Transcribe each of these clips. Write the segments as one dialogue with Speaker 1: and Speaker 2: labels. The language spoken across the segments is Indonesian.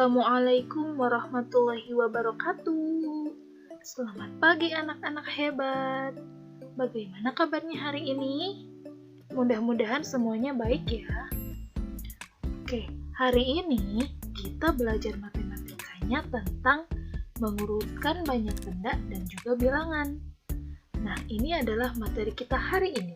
Speaker 1: Assalamualaikum warahmatullahi wabarakatuh. Selamat pagi anak-anak hebat. Bagaimana kabarnya hari ini? Mudah-mudahan semuanya baik ya. Oke, hari ini kita belajar matematikanya tentang mengurutkan banyak benda dan juga bilangan. Nah, ini adalah materi kita hari ini.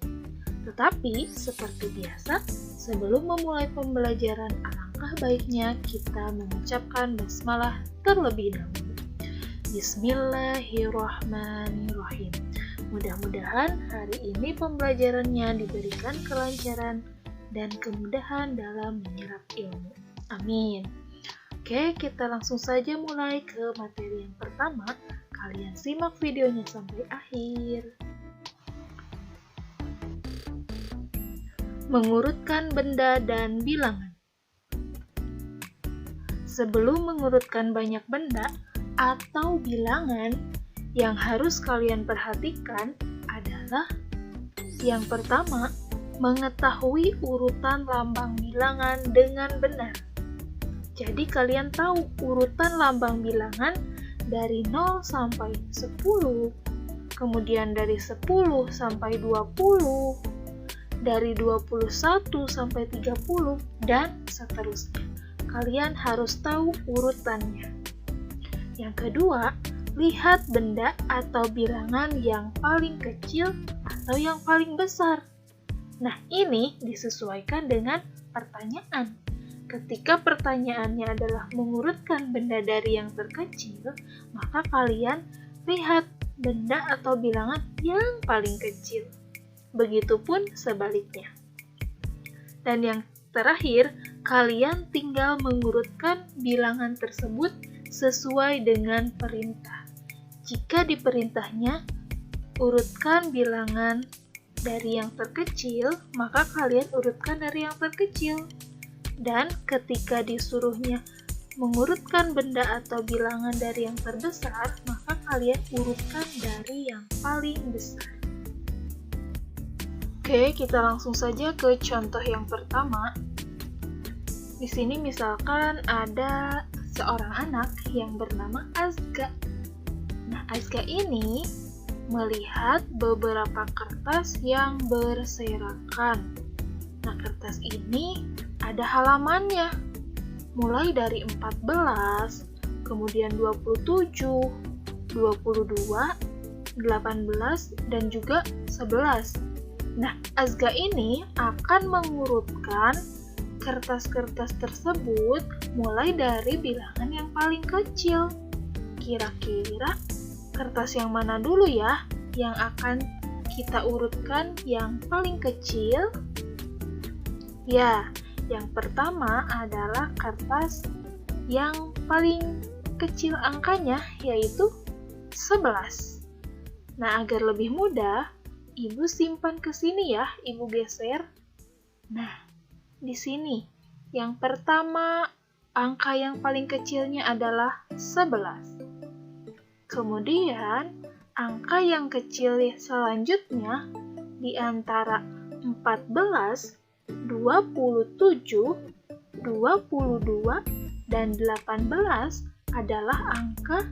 Speaker 1: Tetapi, seperti biasa, sebelum memulai pembelajaran, alangkah baiknya kita mengucapkan basmalah terlebih dahulu. Bismillahirrahmanirrahim. Mudah-mudahan hari ini pembelajarannya diberikan kelancaran dan kemudahan dalam menyerap ilmu. Amin. Oke, kita langsung saja mulai ke materi yang pertama. Kalian simak videonya sampai akhir. Mengurutkan benda dan bilangan. Sebelum mengurutkan banyak benda atau bilangan, yang harus kalian perhatikan adalah yang pertama, mengetahui urutan lambang bilangan dengan benar. Jadi kalian tahu urutan lambang bilangan dari 0 sampai 10, kemudian dari 10 sampai 20, dari 21 sampai 30, dan seterusnya. Kalian harus tahu urutannya. Yang kedua, lihat benda atau bilangan yang paling kecil atau yang paling besar. Nah, ini disesuaikan dengan pertanyaan. Ketika pertanyaannya adalah mengurutkan benda dari yang terkecil, maka kalian lihat benda atau bilangan yang paling kecil. Begitupun sebaliknya. Dan yang terakhir, kalian tinggal mengurutkan bilangan tersebut sesuai dengan perintah. Jika di perintahnya, urutkan bilangan dari yang terkecil, maka kalian urutkan dari yang terkecil. Dan ketika disuruhnya mengurutkan benda atau bilangan dari yang terbesar, maka kalian urutkan dari yang paling besar. Oke, kita langsung saja ke contoh yang pertama. Di sini misalkan ada seorang anak yang bernama Azga. Nah, Azga ini melihat beberapa kertas yang berserakan. Nah, kertas ini ada halamannya. Mulai dari 14, kemudian 27, 22, 18, dan juga 11. Nah, Azga ini akan mengurutkan kertas-kertas tersebut mulai dari bilangan yang paling kecil. Kira-kira kertas yang mana dulu ya yang akan kita urutkan yang paling kecil? Ya, yang pertama adalah kertas yang paling kecil angkanya, yaitu 11. Nah, agar lebih mudah, Ibu simpan ke sini ya, Ibu geser. Nah, di sini yang pertama angka yang paling kecilnya adalah 11. Kemudian angka yang kecil selanjutnya di antara 14, 27, 22, dan 18 adalah angka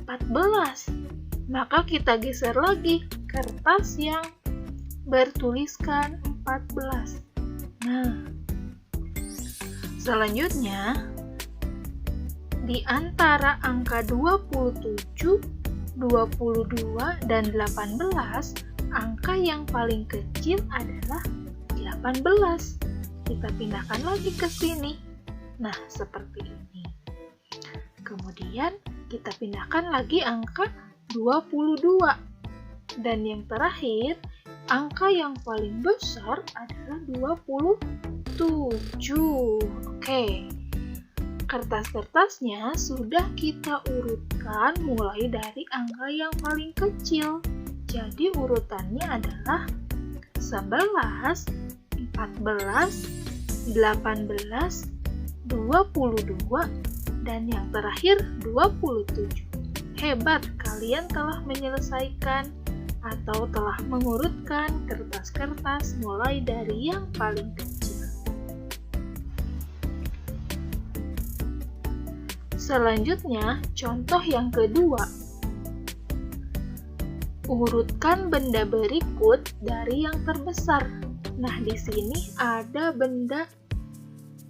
Speaker 1: 14. Maka kita geser lagi kertas yang bertuliskan 14. Nah, selanjutnya di antara angka 27, 22, dan 18, angka yang paling kecil adalah 18. Kita pindahkan lagi ke sini. Nah, seperti ini. Kemudian kita pindahkan lagi angka 22. Dan yang terakhir, angka yang paling besar adalah 27. Oke. Kertas-kertasnya sudah kita urutkan mulai dari angka yang paling kecil. Jadi urutannya adalah 11, 14, 18, 22, dan yang terakhir 27. Hebat, kalian telah menyelesaikan atau telah mengurutkan kertas-kertas mulai dari yang paling kecil. Selanjutnya, contoh yang kedua. Urutkan benda berikut dari yang terbesar. Nah, di sini ada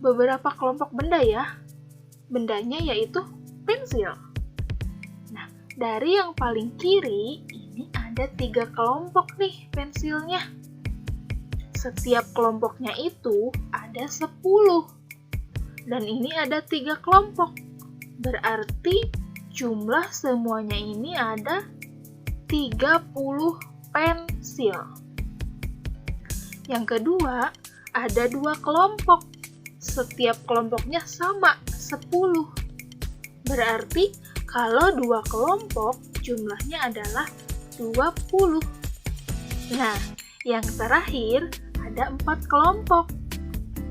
Speaker 1: beberapa kelompok benda ya. Bendanya yaitu pensil. Nah, dari yang paling kiri, ini ada 3 kelompok nih pensilnya. Setiap kelompoknya itu ada 10. Dan ini ada 3 kelompok. Berarti jumlah semuanya ini ada 30 pensil. Yang kedua, ada 2 kelompok. Setiap kelompoknya sama, 10. Berarti kalau 2 kelompok, jumlahnya adalah 20. Nah, yang terakhir ada 4 kelompok.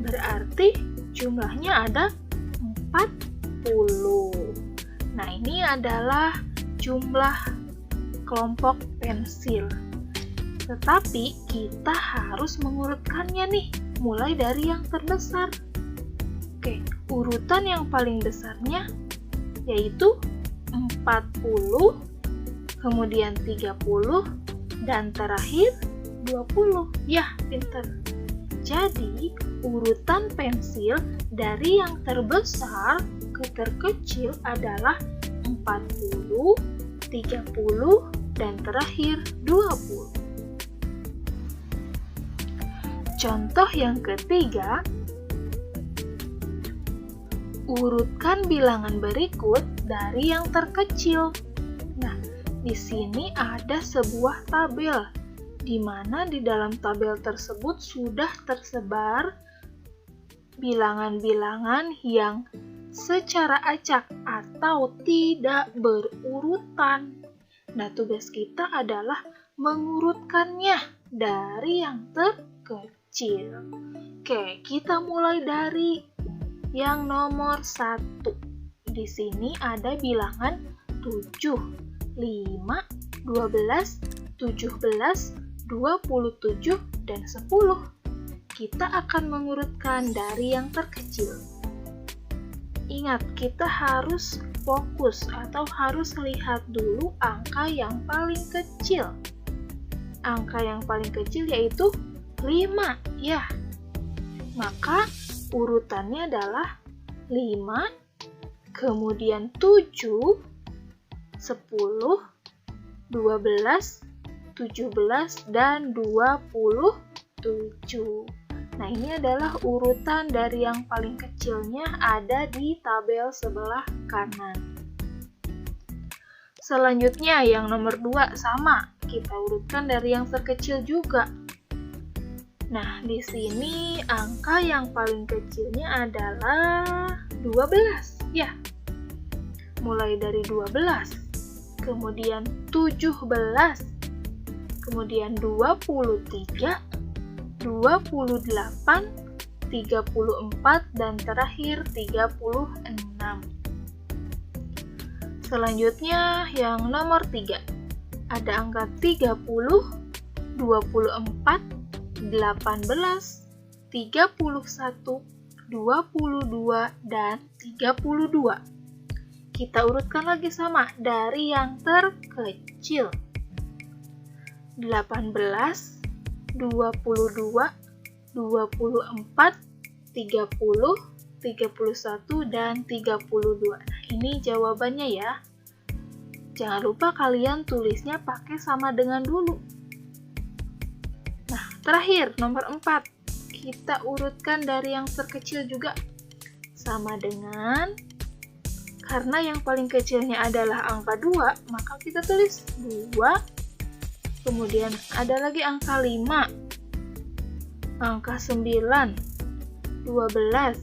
Speaker 1: Berarti jumlahnya ada 40. Nah, ini adalah jumlah kelompok pensil. Tetapi kita harus mengurutkannya nih, mulai dari yang terbesar. Oke, urutan yang paling besarnya yaitu 40, kemudian 30, dan terakhir 20. Yah, pinter. Jadi, urutan pensil dari yang terbesar ke terkecil adalah 40, 30, dan terakhir 20. Contoh yang ketiga, urutkan bilangan berikut dari yang terkecil. Nah, di sini ada sebuah tabel, di mana di dalam tabel tersebut sudah tersebar bilangan-bilangan yang secara acak atau tidak berurutan. Nah, tugas kita adalah mengurutkannya dari yang terkecil. Oke, kita mulai dari yang nomor 1. Di sini ada bilangan 7, 5, 12, 17, 27, dan 10. Kita akan mengurutkan dari yang terkecil. Ingat, kita harus fokus atau harus lihat dulu angka yang paling kecil. Angka yang paling kecil yaitu 5, ya. Maka urutannya adalah 5, kemudian 7, 10, 12, 17, dan 27. Nah, ini adalah urutan dari yang paling kecilnya ada di tabel sebelah kanan. Selanjutnya, yang nomor 2 sama. Kita urutkan dari yang terkecil juga. Nah, di sini angka yang paling kecilnya adalah 12, ya. Mulai dari 12, kemudian 17, kemudian 23, 28, 34, dan terakhir 36. Selanjutnya yang nomor 3. Ada angka 30, 24, 18, 31, 22, dan 32. Kita urutkan lagi sama dari yang terkecil. 18, 22, 24, 30, 31, dan 32. Nah, ini jawabannya ya. Jangan lupa kalian tulisnya pakai sama dengan dulu. Nah, terakhir, nomor 4. Kita urutkan dari yang terkecil juga. Sama dengan, karena yang paling kecilnya adalah angka 2, maka kita tulis 2. Kemudian ada lagi angka 5, angka 9, 12,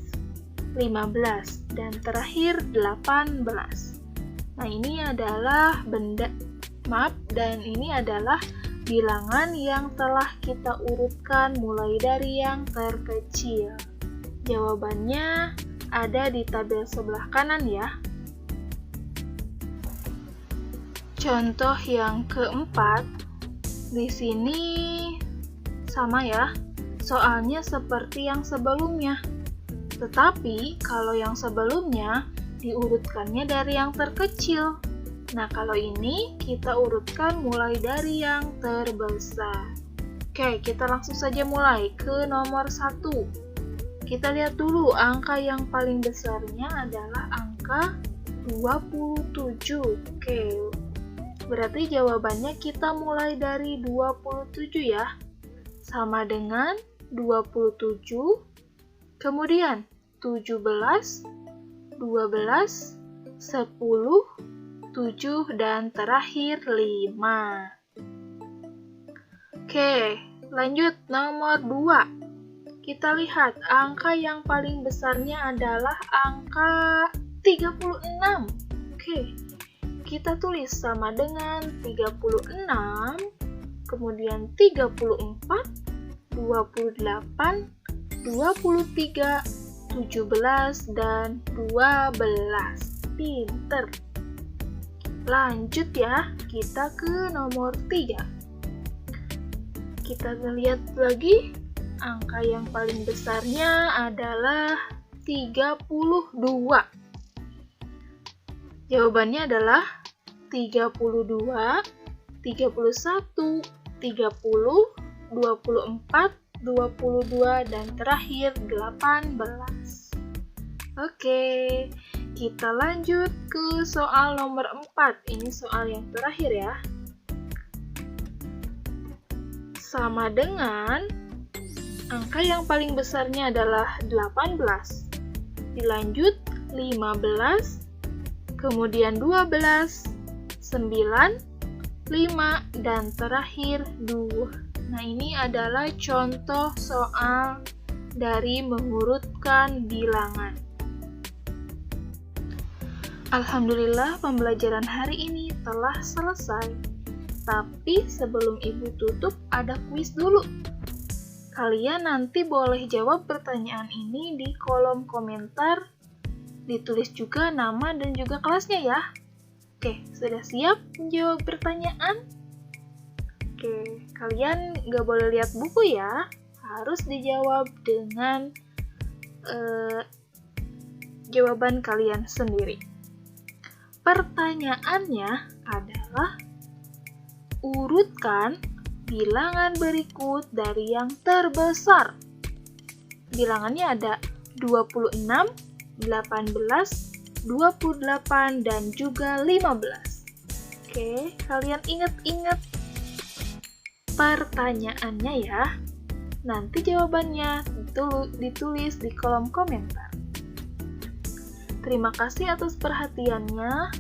Speaker 1: 15, dan terakhir 18. Nah, ini adalah dan ini adalah bilangan yang telah kita urutkan mulai dari yang terkecil. Jawabannya ada di tabel sebelah kanan ya. Contoh yang keempat, di sini sama ya, soalnya seperti yang sebelumnya. Tetapi kalau yang sebelumnya diurutkannya dari yang terkecil. Nah, kalau ini kita urutkan mulai dari yang terbesar. Oke, kita langsung saja mulai ke nomor 1. Kita lihat dulu, angka yang paling besarnya adalah angka 27. Oke, berarti jawabannya kita mulai dari 27 ya. Sama dengan 27, kemudian 17, 12, 10, 7, dan terakhir 5. Oke, lanjut nomor 2. Kita lihat angka yang paling besarnya adalah angka 36. Oke, kita tulis sama dengan 36, kemudian 34, 28, 23, 17, dan 12. Pinter. Lanjut ya, kita ke nomor 3. Kita lihat lagi, angka yang paling besarnya adalah 32. Jawabannya adalah 32, 31, 30, 24, 22, dan terakhir 18. Oke, kita lanjut ke soal nomor 4. Ini soal yang terakhir ya. Sama dengan angka yang paling besarnya adalah 18. Dilanjut 15, kemudian 12, 9, 5, dan terakhir 2. Nah, ini adalah contoh soal dari mengurutkan bilangan. Alhamdulillah, pembelajaran hari ini telah selesai. Tapi sebelum Ibu tutup, ada kuis dulu. Kalian nanti boleh jawab pertanyaan ini di kolom komentar. Ditulis juga nama dan juga kelasnya ya. Oke, sudah siap menjawab pertanyaan? Oke, kalian nggak boleh lihat buku ya. Harus dijawab dengan jawaban kalian sendiri. Pertanyaannya adalah, urutkan bilangan berikut dari yang terbesar. Bilangannya ada 26, 18, 28, dan juga 15. Oke, kalian ingat-ingat pertanyaannya ya. Nanti jawabannya ditulis di kolom komentar. Terima kasih atas perhatiannya.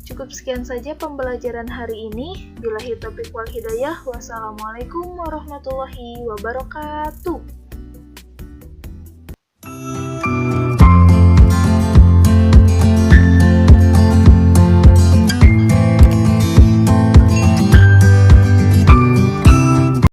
Speaker 1: Cukup sekian saja pembelajaran hari ini. Billahi taufiq wal hidayah. Wassalamualaikum warahmatullahi wabarakatuh.